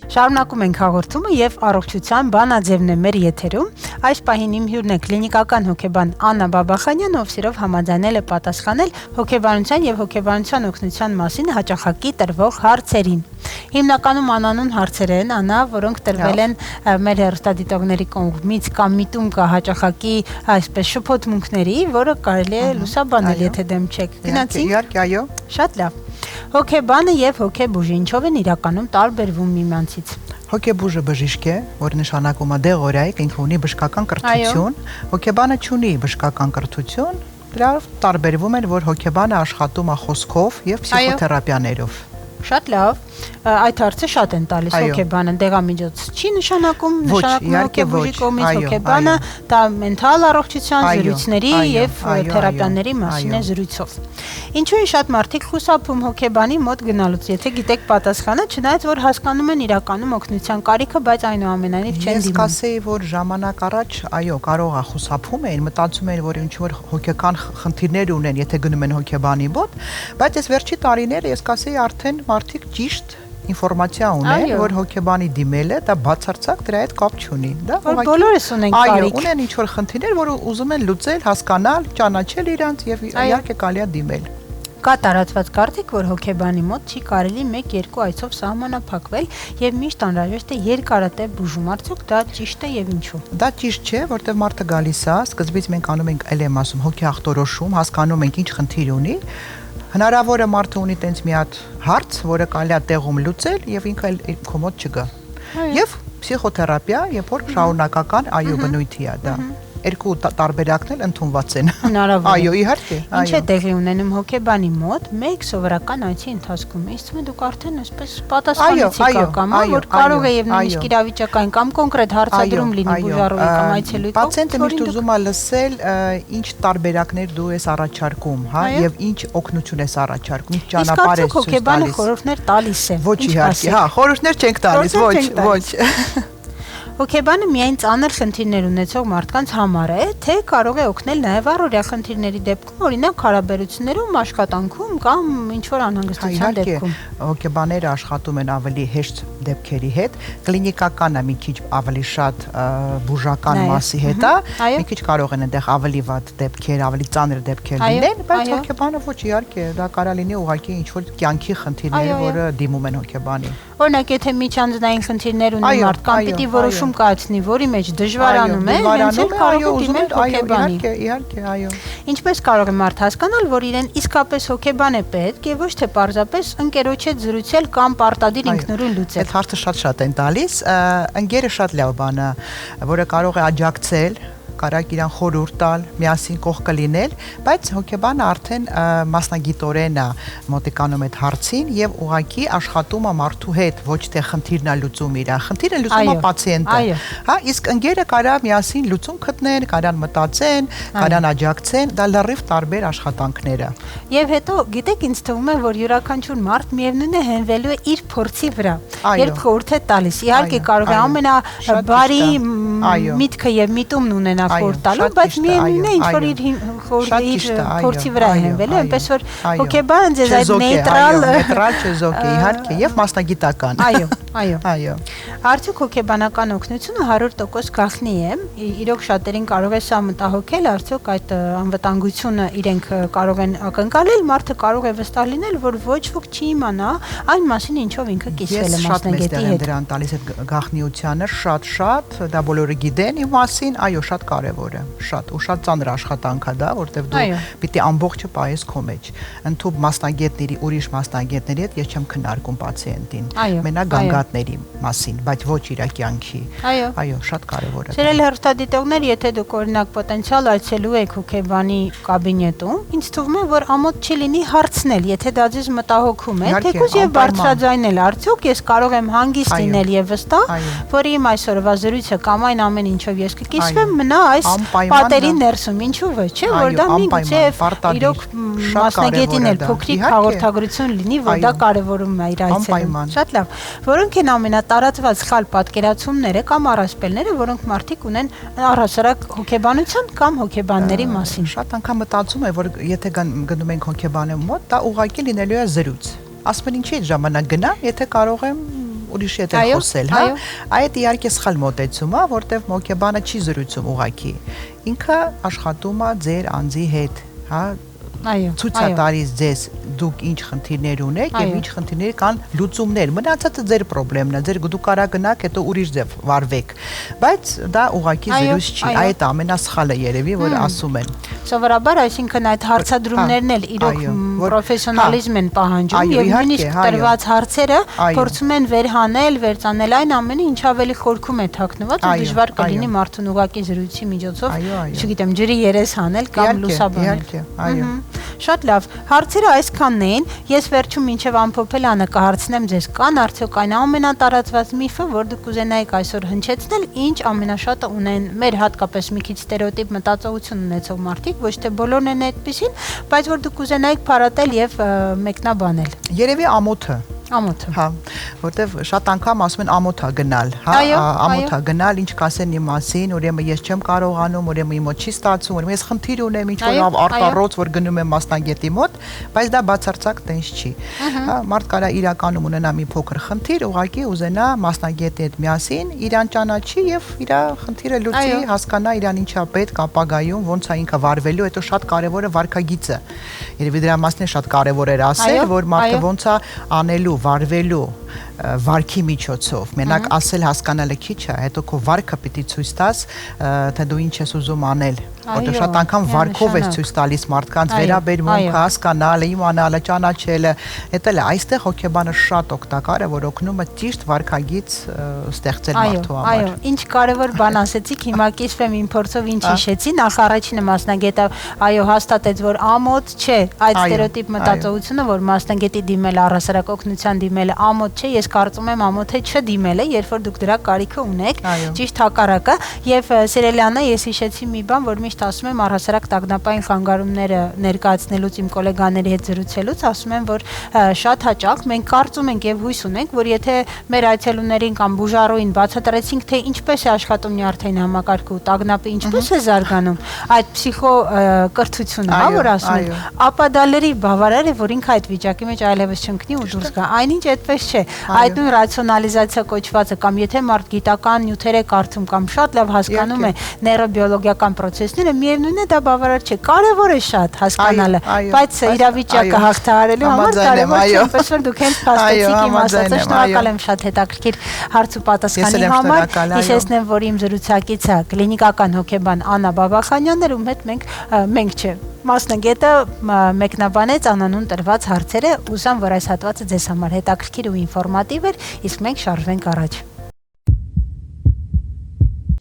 Շարունակում ենք հաղորդումը եւ առողջության բանաձևն է մեր եթերում։ Այս պահին իմ հյուրն է կլինիկական հոգեբան Աննա Բաբախանյանը, ով սիրով համաձայնել է պատասխանել հոգեբանության եւ հոգեբանության օգնության մասին հաճախակի տրվող հարցերին։ Հիմնականում անանուն հարցեր են, Աննա, որոնք տրվել են մեր հեռուստադիտողների կողմից կամ միտում կա հաճախակի այսպես շփոթմունքների, որը կարելի է լուսաբանել, եթե դեմ չեք։ Գնացինք։ Իհարկե, այո։ Շատ լավ։ Հոգեբանը եւ հոգեբուժը ինչով են իրականում տարբերվում միմյանցից։ Հոգեբուժը բժիշկ է, որը նշանակում է դեղորայք, ինքը ունի բժշկական կրթություն, հոգեբանը չունի բժշկական կրթություն, դրանով տարբերվում են, որ հոգեբանը աշխատում է խոսքով եւ փսիխոթերապիաներով։ Շատ լավ, այդ հարցը շատ են տալիս հոգեբանը, դեղամիջոց չի նշանակում, նշանակում հոգեբուժի կողմից հոգեբանը, դա մենթալ առողջության, զրույցների եւ թերապիաների մասին է զրույցով։ Ինչու են շատ մարդիկ խուսափում հոգեբանի մոտ գնալուց, եթե գիտեք պատասխանը, չնայած որ հասկանում են իրականում օգնության կարիքը, բայց այնուամենայնիվ չեն դիմում։ Ես կասեի, որ ժամանակ առաջ, այո, կարող է խուսափում էին, մտածում էին, որ ինչ որ հոգեկան խնդիրներ ունեն, եթե գնում են հոգեբանի մոտ, բայց այս վերջի տարիները ես կասեի արդեն մարդիկ ճիշտ ինֆորմացիա ունեն, որ հոգեբանի դիմելը դա բացարձակ դրա հետ կապ չունի։ Դա բոլորս ունենք կարիք։ Այո, ունեն ինչ որ խնդիրներ, որ ուզում են լուծել, հասկանալ, ճանաչել իրանց եւ իհարկե կարելի է դիմել։ Կա տարածված կարծիք, որ հոգեբանի մոտ չի կարելի 1-2 այցով սահմանափակվել եւ միշտ անհրաժեշտ է երկարատև բուժում։ Արդյոք դա ճիշտ է եւ ինչու։ Դա ճիշտ չէ, որտեղ մարդը գալիս է, սկզբից մենք անում ենք ել եմ ասում հոգեախտորոշում, հասկանում ենք ինչ խնդիր ունի։ Հնարավոր է մարդը ունի տենց մի հատ հարց, որը կարելի է տեղում լուծել եւ ինքը քո մոտ չգա։ Եվ փսիխոթերապիա, երբ որ շարունակական այո բնույթի է դա։ Երկու տարբերակն էլ ընդունված են։ Հնարավոր է։ Այո, իհարկե։ Ինչ է տեղի ունենում հոգեբանի մոտ մեկ սովորական այցի ընթացքում։ Իսկ դուք արդեն այսպես պատասխանեցիք ակամա, որ կարող է եւ նույնիսկ իրավիճակային կամ կոնկրետ հարցադրում լինի բուժառուի կամ այցելուի կողմից։ Պացիենտը միշտ ուզում է լսել ինչ տարբերակներ դու ես առաջարկում, հա, եւ ինչ օգնություն ես առաջարկում, ինչ ճանապարհ ես ցույց տալիս։ Իսկ հոգեբանը խորհուրդներ տալիս է։ Ոչ իհարկե, հա, խորհուրդներ չենք տալիս, ոչ։ Հոգեբանը միայն ծանր խնդիրներ ունեցող մարդկանց համար է, թե կարող է օգնել նաև առօրյա խնդիրների դեպքում, օրինակ հարաբերություններում, աշխատանքում կամ ինչ-որ անհանգստության դեպքում։ Հոգեբաները աշխատում են ավելի հեշտ դեպքերի հետ, կլինիկականը մի քիչ ավելի շատ բուժական մասի հետ է, մի քիչ կարող են այնտեղ ավելի վատ դեպքեր, ավելի ծանր դեպքեր լինեն, բայց հոգեբանը ոչ իհարկե, դա կարող լինի ուղղակի ինչ-որ կյանքի խնդիրներ, որը դիմում են հոգեբանի։ Օրինակ, եթե միջանձնային խնդիրներ ունի մարդ կամ պիտի որոշում կայացնի, որի մեջ դժվարանում է, հենց էլ կարող է դիմել հոգեբանի։ Իհարկե, այո։ Ինչպես կարող է մարդ հասկանալ, որ իրեն իսկապես հոգեբան է պետք եւ ոչ թե պարզապես ընկերոջ հետ զրուցել կամ պարտադիր ինքնուրույն լուծել։ Այդ հարցը շատ են տալիս, ընկերը շատ լավ բան է, որը կարող է աջակցել, կարակ իրան խորհուրդ տալ, միասին կողքը լինել, բայց հոգեբանը արդեն մասնագիտորեն է մոտիկանում այդ հարցին եւ ուղղակի աշխատում է մարդու հետ, ոչ թե խնդիրն է լուծում իր, խնդիրը լուծում է պացիենտը։ Հա, իսկ ընկերը կարա միասին լուծում գտնեն, կարան մտածեն, կարան աջակցեն, դա լրիվ տարբեր աշխատանքներ է։ Եւ հետո, գիտեք, ինձ թվում է, որ յուրաքանչյուր մարդ միևնույն է հենվելու է իր փորձի վրա։ Երբ խորհուրդ է տալիս, իհարկե կարող է ամենաբարի միտքը եւ միտումն ունենա խորհուրդ տալու, բայց միևնույն է, ինչ որ իր փորձի վրա է հենվելու, այնպես որ հոգեբանը ձեզ այդ նեյտրալ չեզոք է, իհարկե, եւ մասնագիտական։ Այո։ Արդյոք հոգեբանական օգնությունը 100% գաղտնի է։ Իրոք շատերին կարող է սա մտահոգել, արդյոք այդ անվտանգությունը իրենք կարող են ակնկալել, մարդը կարող է վստահ լինել, որ ոչ ոք չի իմանա այն մասին, ինչով ինքը կիսվել է մասնագետի հետ։ Դրան տալիս այդ գաղտնիությանը շատ, դա բոլորը գիտեն իմ մասին, այո, շատ կարևոր է, շատ ու շատ ծանր աշխատանք է դա, որտեղ դու պիտի ամբողջը պահես քո մեջ։ Ընդհանուր մասնագետների, ուրիշ մասնագետների հետ ես չեմ քննարկում պացիենտին, մենակ գանգատների մասին, բայց ոչ իր կյանքի։ Այո, շատ կարևոր է։ Սիրելի հեռուստադիտողներ, եթե դուք օրինակ պոտենցիալ այցելու եք հոգեբանի կաբինետում, ինձ թվում է, որ ամոթ չի լինի հարցնել, եթե դա ձեզ մտահոգում է, թեկուզ եւ բարձրաձայնել, արդյոք ես կարող եմ հանգիստ լինել եւ վստահ, որ իմ այսօրվա զրույցը կամ այն ամեն ինչով ես կկիսվեմ, մնա այս պատերի ներսում, ինչու ոչ, չէ, որ դա միգուցե իրոք մասնագետին էլ փոքրիկ հաղորդագրություն լինի, որ դա կարևորում է իր այցելում։ Շատ լավ։ Որոնք են ամենատարածված սխալ պատկերացումները կամ առասպելները, որոնք մարդիկ ունեն առհասարակ հոգեբանության կամ հոգեբանների մասին։ Շատ անգամ մտածում է, որ եթե գնում ենք հոգեբանի մոտ, դա ուղղակի լինելու է զրույց։ Ասում են ինչի՞ ժամանակ գնամ, եթե կարող եմ ուրիշի հետ խոսել, հա։ Այդ իհարկե սխալ մոտեցում է, որտեվ հոգեբանը չի զրուցում ուղղակի։ Ինքը աշխատում է ձեր անձի հետ, հա։ Ցույց է տալիս ձեզ դուք ինչ խնդիրներ ունեք եւ ինչ խնդիրներ կան լուծումներ։ Մնացածը ձեր խնդիրն է, դուք կարա գնաք, հետո ուրիշ ձև վարվեք։ Բայց դա ուղղակի զրույց չի, այդ ամենասխալը երևի, որ ասում են։ Սովորաբար, այսինքն այդ հարցադրումներն էլ իրոք պրոֆեսիոնալիզմ են պահանջում եւ նույնիսկ տրված հարցերը փորձում են վերհանել, վերծանել այն ամենը, ինչ ավելի խորքում է թաքնված ու դժվար կլինի մարդուն ուղղակի զրույցի միջոցով, չգիտեմ, ջրի երես հանել կամ լուսաբանել։ Այո։ Շատ լավ, հարցերը այսքանն էին, ես վերջում մինչև ամփոփել Աննա կհարցնեմ ձեզ, կան արդյոք այն ամենատարածված միֆը, որ դուք կուզենայիք այսօր հնչեցնել, ինչ ամենաշատը ունեն մեր հատկապես մի քիչ ստերեոտիպ մտածողություն ունեցող մարդիկ, ոչ թե բոլորն են այդպիսին, բայց որ դուք կուզենայիք փարատել եւ մեկնաբանել։ Երևի ամոթը։ Հա, որտեվ շատ անգամ ասում են ամոթ է գնալ, հա, ամոթ է գնալ, ինչ կասեն իմ մասին, ուրեմն ես չեմ կարողանում, ուրեմն իմ մոտ չի ստացվում, ուրեմն ես խնդիր ունեմ, ինչ որ արտառոց, որ գնում եմ մասնագետի մոտ, բայց դա բացարձակ տենց չի։ Հա, մարդ կարա իրականում ունենա մի փոքր խնդիր, ուղղակի ուզենա մասնագետի հետ միասին իրան ճանաչի եւ իր խնդիրը լուծի, հասկանա իրան ինչա պետք ապագայում, ոնց է ինքը վարվելու, հետո շատ կարեւորը վարքագիծը։ Երևի դրա մասն է շատ կարեւոր էր ասել, որ մարդը ոնց է անելու վարվելու վարքի միջոցով, մենակ ասել հասկանալը քիչ է, հետո քո վարքը պիտի ցույց տաս, թե դու ինչ ես ուզում անել, որտեղ շատ անգամ վարքով ես ցույց տալիս մարդկանց վերաբերմունքը, հասկանալը, իմանալը, ճանաչելը, հետո այստեղ հոգեբանը շատ օգտակար է, որ օգնում է ճիշտ վարքագիծ ստեղծել մարդու համար։ Այո, ինչ կարևոր բան ասեցիք, հիմա կիսվեմ իմ փորձով ինչ հիշեցի, նախ առաջինը մասնագետը, այո, հաստատեց, որ ամոթ չէ, այդ ստերեոտիպ մտածողությունը, որ մասնագետի դիմել առհասարակ օգնության դիմելը ամոթ չէ, ես կարծում եմ ամոթ է չդիմելը, երբ որ դուք դրա կարիքը ունեք, ճիշտ հակառակը, եւ սիրելի Աննա, ես հիշեցի մի բան, որ միշտ ասում եմ առհասարակ տագնապային խանգարումները ներկայացնելուց իմ գոլեգաների հետ զրուցելուց, ասում եմ, որ շատ հաճախ մենք կարծում ենք եւ հույս ունենք, որ եթե մեր այցելուներին կամ բուժառուին բացատրեցինք, թե ինչպես է աշխատում նյարդային համակարգը ու տագնապը ինչպես է զարգանում, այդ փսիխո կրթությունը, հա, որ ասում են, ապա դա լրի բավարար է, որ ինքը այդ վիճակի մեջ այլևս չընկնի ու դուրս գա։ Այնինչ այդպես չէ։ Այդ նույն ռացիոնալիզացիա կոչվածը կամ եթե մարդ գիտական նյութեր է կարդում կամ շատ լավ հասկանում է նեյրոբիոլոգիական process-ները, միևնույն է դա բավարար չէ։ Կարևոր է շատ հասկանալը, բայց իրավիճակը հաղթահարելու համար կարևոր չէ, այնպես որ դուք հենց փաստեցիք իմ ասածը։ Շնորհակալ եմ շատ հետաքրքիր հարց ու պատասխանի համար։ Հիշեցնեմ, որ իմ զրուցակիցը կլինիկական հոգեբան Աննա Բաբախանյանն էր, ում հետ մենք չէ, մասնագետը մեկնաբանեց Աննանուն տրված հարցերը, ուզամ, որ այս հատվածը ձեզ համար հետաքրքիր ու ինֆորմատիվ էր, իսկ մենք շարժվենք առաջ։